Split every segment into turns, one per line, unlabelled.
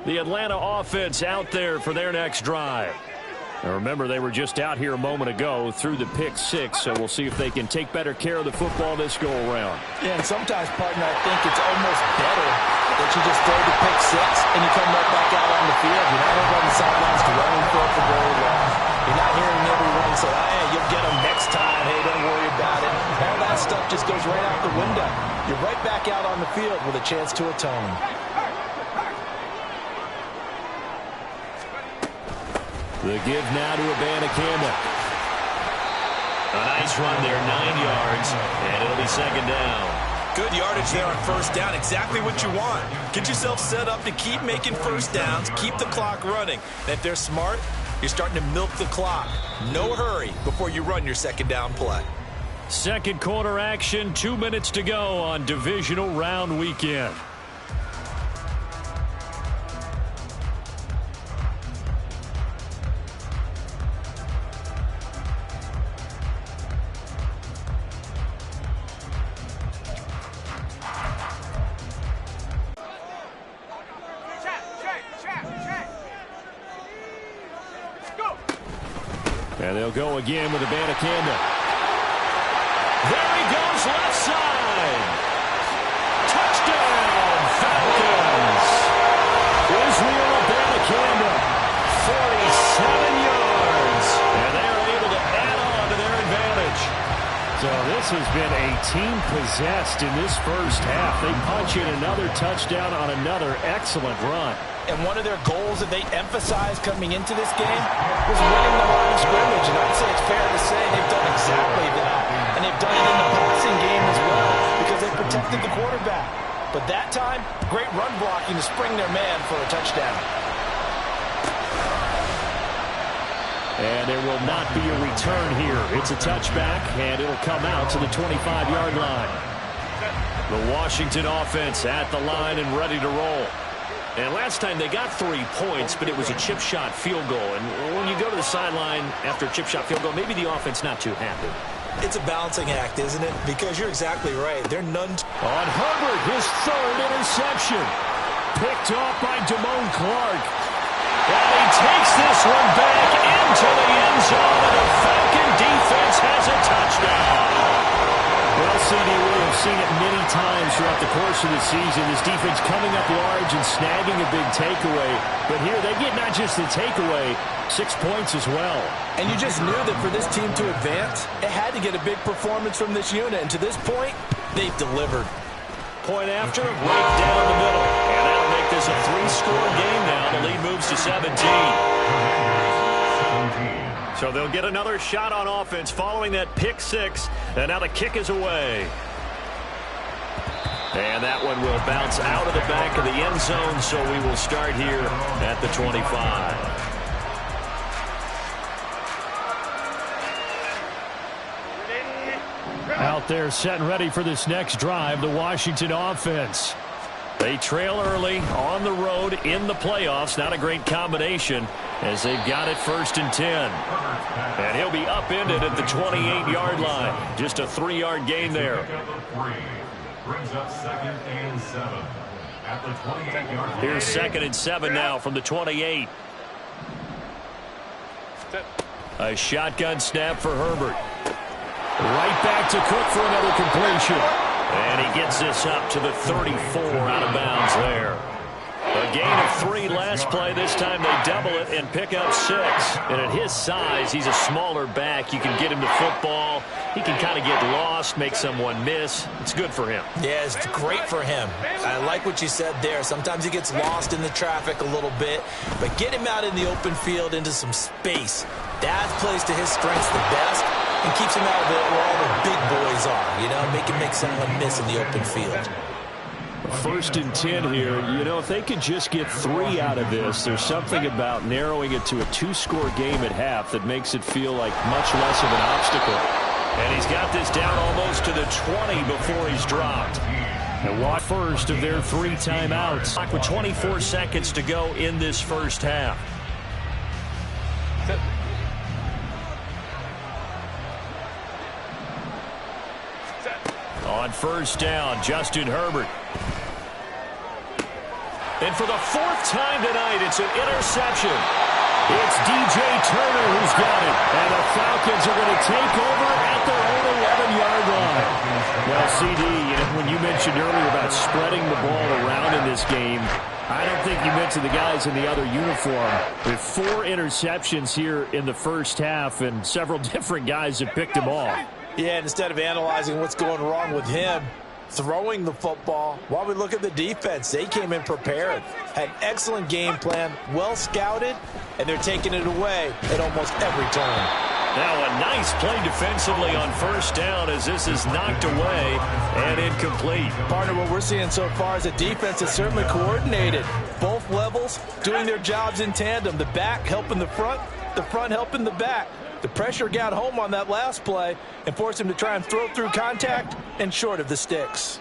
The Atlanta offense out there for their next drive. Now remember, they were just out here a moment ago through the pick six, so we'll see if they can take better care of the football this go-around.
Yeah, and sometimes, partner, I think it's almost better that you just throw the pick six and you come right back out on the field. You're not over on the sidelines running for it for very long. You're not hearing everyone say, oh, yeah, you'll get them next time. Hey, don't worry about it. All that stuff just goes right out the window. You're right back out on the field with a chance to atone.
The give now to Abanikanda.
A nice run there, 9 yards, and it'll be second down.
Good yardage there on first down, exactly what you want. Get yourself set up to keep making first downs, keep the clock running. And if they're smart, you're starting to milk the clock. No hurry before you run your second down play.
Second quarter action, 2 minutes to go on divisional round weekend. And they'll go again with Abanikanda. There he goes, left side. Touchdown, Falcons. Israel Abanikanda, 47 yards. And they're able to add on to their advantage. So this has been a team possessed in this first half. They punch in another touchdown on another excellent run.
And one of their goals that they emphasized coming into this game was winning the line of scrimmage. And I'd say it's fair to say they've done exactly that. And they've done it in the passing game as well because they protected the quarterback. But that time, great run blocking to spring their man for a touchdown.
And there will not be a return here. It's a touchback, and it'll come out to the 25-yard line. The Washington offense at the line and ready to roll. And last time they got 3 points, but it was a chip shot field goal. And when you go to the sideline after a chip shot field goal, maybe the offense not too happy.
It's a balancing act, isn't it? Because you're exactly right. They're none.
On Herbert, his third interception. Picked off by Damone Clark. And he takes this one back into the end zone, and the Falcon defense has a touchdown. Well, CD, we have seen it many times throughout the course of the season. This defense coming up large and snagging a big takeaway. But here they get not just the takeaway, 6 points as well.
And you just knew that for this team to advance, it had to get a big performance from this unit. And to this point, they've delivered.
Point after, right down the middle. And that'll make this a 3-score game now. The lead moves to 17. So they'll get another shot on offense following that pick six. And now the kick is away. And that one will bounce out of the back of the end zone. So we will start here at the 25. Out there set and ready for this next drive, the Washington offense. They trail early on the road in the playoffs. Not a great combination as they've got it 1st and 10. And he'll be upended at the 28-yard line. Just a 3-yard gain there.
Brings up 2nd and 7 at the 28-yard line.
Here's 2nd and 7 now from the 28. A shotgun snap for Herbert. Right back to Cook for another completion. And he gets this up to the 34 out of bounds there. A gain of 3 last play. This time they double it and pick up 6. And at his size, he's a smaller back. You can get him to football. He can kind of get lost, make someone miss. It's good for him.
Yeah, it's great for him. I like what you said there. Sometimes he gets lost in the traffic a little bit. But get him out in the open field into some space. That plays to his strengths the best and keeps him out of it where all the big boys are. You know, make someone miss in the open field.
1st and 10 here. You know, if they could just get 3 out of this, there's something about narrowing it to a 2-score game at half that makes it feel like much less of an obstacle. And he's got this down almost to the 20 before he's dropped. And watch first of their 3 timeouts. With 24 seconds to go in this first half. On 1st down, Justin Herbert. And for the fourth time tonight, it's an interception. It's DJ Turner who's got it. And the Falcons are going to take over at their own 11-yard line. Well, CD, when you mentioned earlier about spreading the ball around in this game, I don't think you mentioned the guys in the other uniform. With 4 interceptions here in the first half, and several different guys have picked them off.
Yeah, and instead of analyzing what's going wrong with him, throwing the football, while we look at the defense, they came in prepared, had an excellent game plan, well scouted, and they're taking it away at almost every turn.
Now a nice play defensively on first down as this is knocked away and incomplete.
Partner, what we're seeing so far is a defense that's certainly coordinated. Both levels doing their jobs in tandem. The back helping the front helping the back. The pressure got home on that last play and forced him to try and throw through contact and short of the sticks.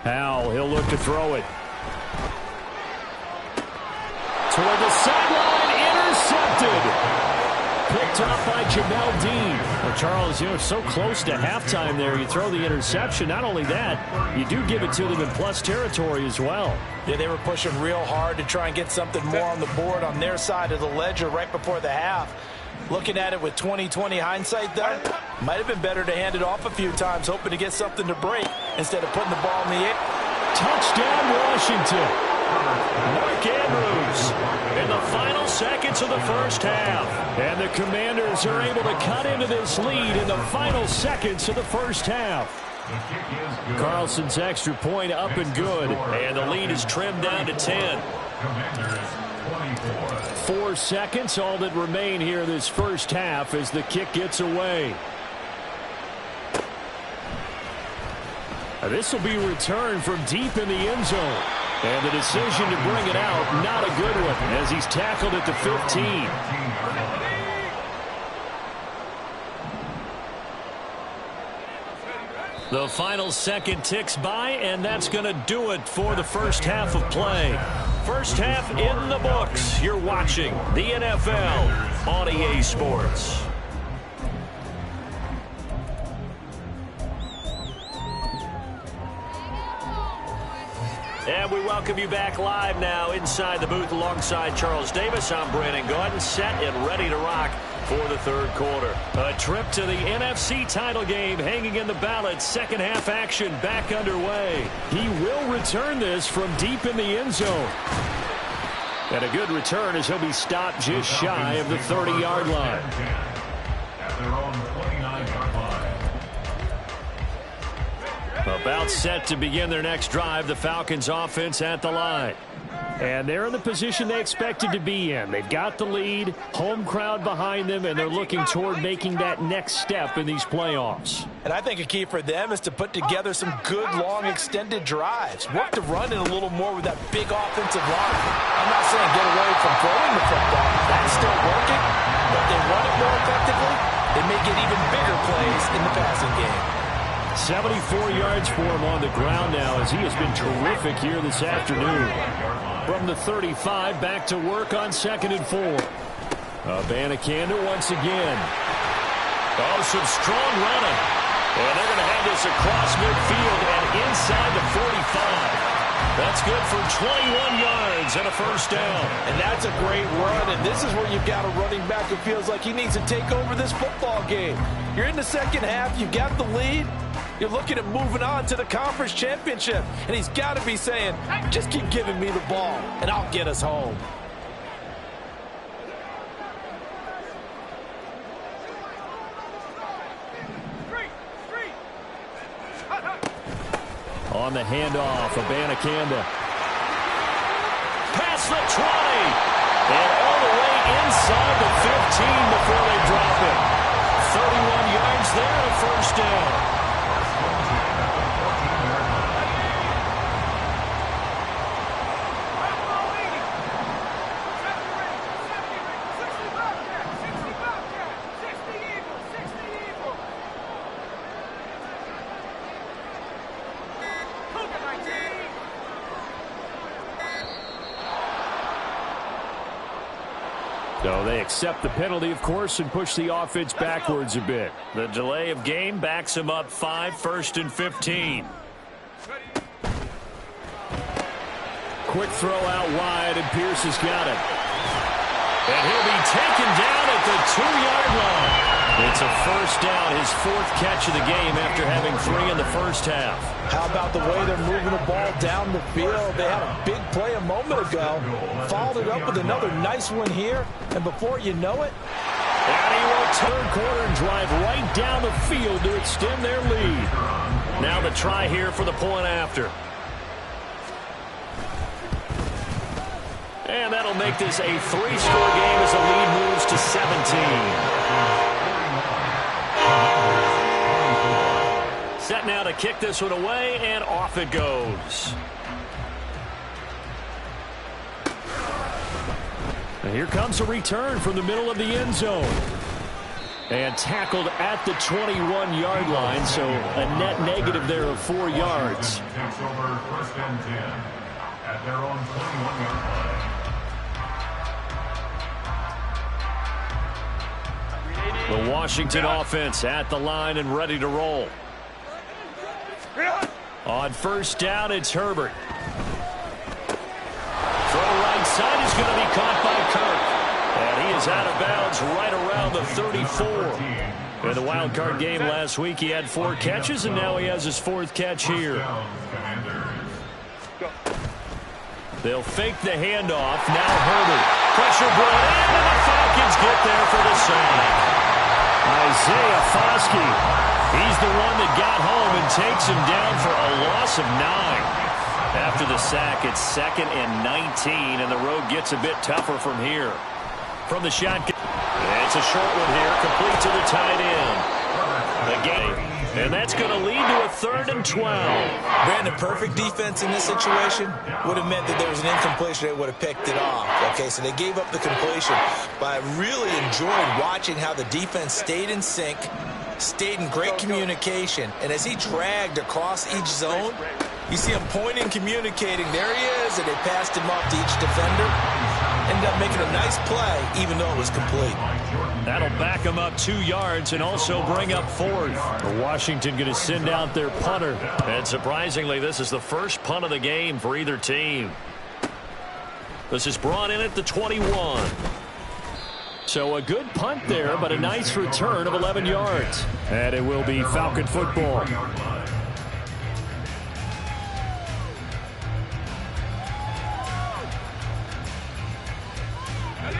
Powell, he'll look to throw it. Toward the sideline, intercepted. Picked up by Jamel Dean. Well, Charles, so close to halftime there. You throw the interception. Not only that, you do give it to them in plus territory as well.
Yeah, they were pushing real hard to try and get something more on the board on their side of the ledger right before the half. Looking at it with 20/20 hindsight, though, might have been better to hand it off a few times, hoping to get something to break instead of putting the ball in the air.
Touchdown, Washington. Mark Andrews in the final seconds of the first half. And the Commanders are able to cut into this lead in the final seconds of the first half. Carlson's extra point up and good. And the lead is trimmed down to 10. 4 seconds, all that remain here this first half as the kick gets away. This will be returned from deep in the end zone. And the decision to bring it out, not a good one, as he's tackled at the 15. The final second ticks by, and that's going to do it for the first half of play. First half in the books. You're watching the NFL on EA Sports. And we welcome you back live now inside the booth alongside Charles Davis. I'm Brandon Gordon, set and ready to rock for the third quarter. A trip to the NFC title game hanging in the balance. Second half action back underway. He will return this from deep in the end zone. And a good return as he'll be stopped just shy of the 30-yard line.
At their own 29-yard line.
About set to begin their next drive, the Falcons offense at the line. And they're in the position they expected to be in. They've got the lead, home crowd behind them, and they're looking toward making that next step in these playoffs.
And I think a key for them is to put together some good, long, extended drives. Work the run in a little more with that big offensive line. I'm not saying get away from throwing the football. That's still working. But if they run it more effectively, they may get even bigger plays in the passing game.
74 yards for him on the ground now as he has been terrific here this afternoon. From the 35, back to work on 2nd and 4. Abanikanda once again. Oh, some strong running. And they're going to have this across midfield and inside the 45. That's good for 21 yards and a first down.
And that's a great run, and this is where you've got a running back who feels like he needs to take over this football game. You're in the second half, you've got the lead. You're looking at moving on to the conference championship. And he's got to be saying, just keep giving me the ball, and I'll get us home.
On the handoff, Abanikanda. Past the 20. And all the way inside the 15 before they drop it. 31 yards there, a first down. So they accept the penalty, of course, and push the offense backwards a bit. The delay of game backs him up 5, 1st and 15. Quick throw out wide, and Pierce has got it. And he'll be taken down at the 2-yard line. It's a first down, his 4th catch of the game after having 3 in the first half.
How about the way they're moving the ball down the field? They had a big play a moment ago. Followed it up with another nice one here. And before you know it,
and he will turn corner and drive right down the field to extend their lead. Now the try here for the point after. And that'll make this a 3-score game as the lead moves to 17. Set now to kick this one away, and off it goes. And here comes a return from the middle of the end zone. And tackled at the 21-yard line, so a net negative there of 4 yards.
Takes over 1st and 10 at their own 21-yard line.
The Washington offense at the line and ready to roll. On first down, it's Herbert. Throw right side is going to be caught by Kirk. And he is out of bounds right around the 34. In the wild card game last week, he had 4 catches, and now he has his 4th catch here. They'll fake the handoff. Now Herbert. Pressure brought in, and the Falcons get there for the sack. Isaiah Foskey, he's the one that got home and takes him down for a loss of 9. After the sack, it's 2nd and 19, and the road gets a bit tougher from here. From the shotgun, it's a short one here, complete to the tight end. The game, and that's going to lead to a 3rd and 12.
Brandon, perfect defense in this situation would have meant that there was an incompletion. They would have picked it off. Okay, so they gave up the completion. But I really enjoyed watching how the defense stayed in sync, stayed in great communication. And as he dragged across each zone, you see him pointing, communicating. There he is, and they passed him off to each defender. Ended up making a nice play, even though it was complete.
That'll back him up 2 yards and also bring up 4th. Washington going to send out their punter. And surprisingly, this is the first punt of the game for either team. This is brought in at the 21. So a good punt there, but a nice return of 11 yards. And it will be Falcon football.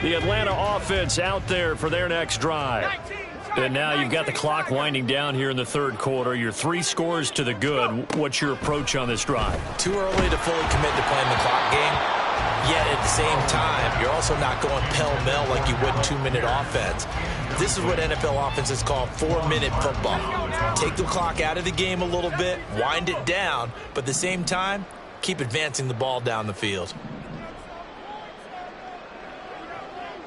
The Atlanta offense out there for their next drive. And now you've got the clock winding down here in the 3rd quarter. You're 3 scores to the good. What's your approach on this drive?
Too early to fully commit to playing the clock game. Yet at the same time, you're also not going pell-mell like you would in 2-minute offense. This is what NFL offenses call 4-minute football. Take the clock out of the game a little bit, wind it down, but at the same time, keep advancing the ball down the field.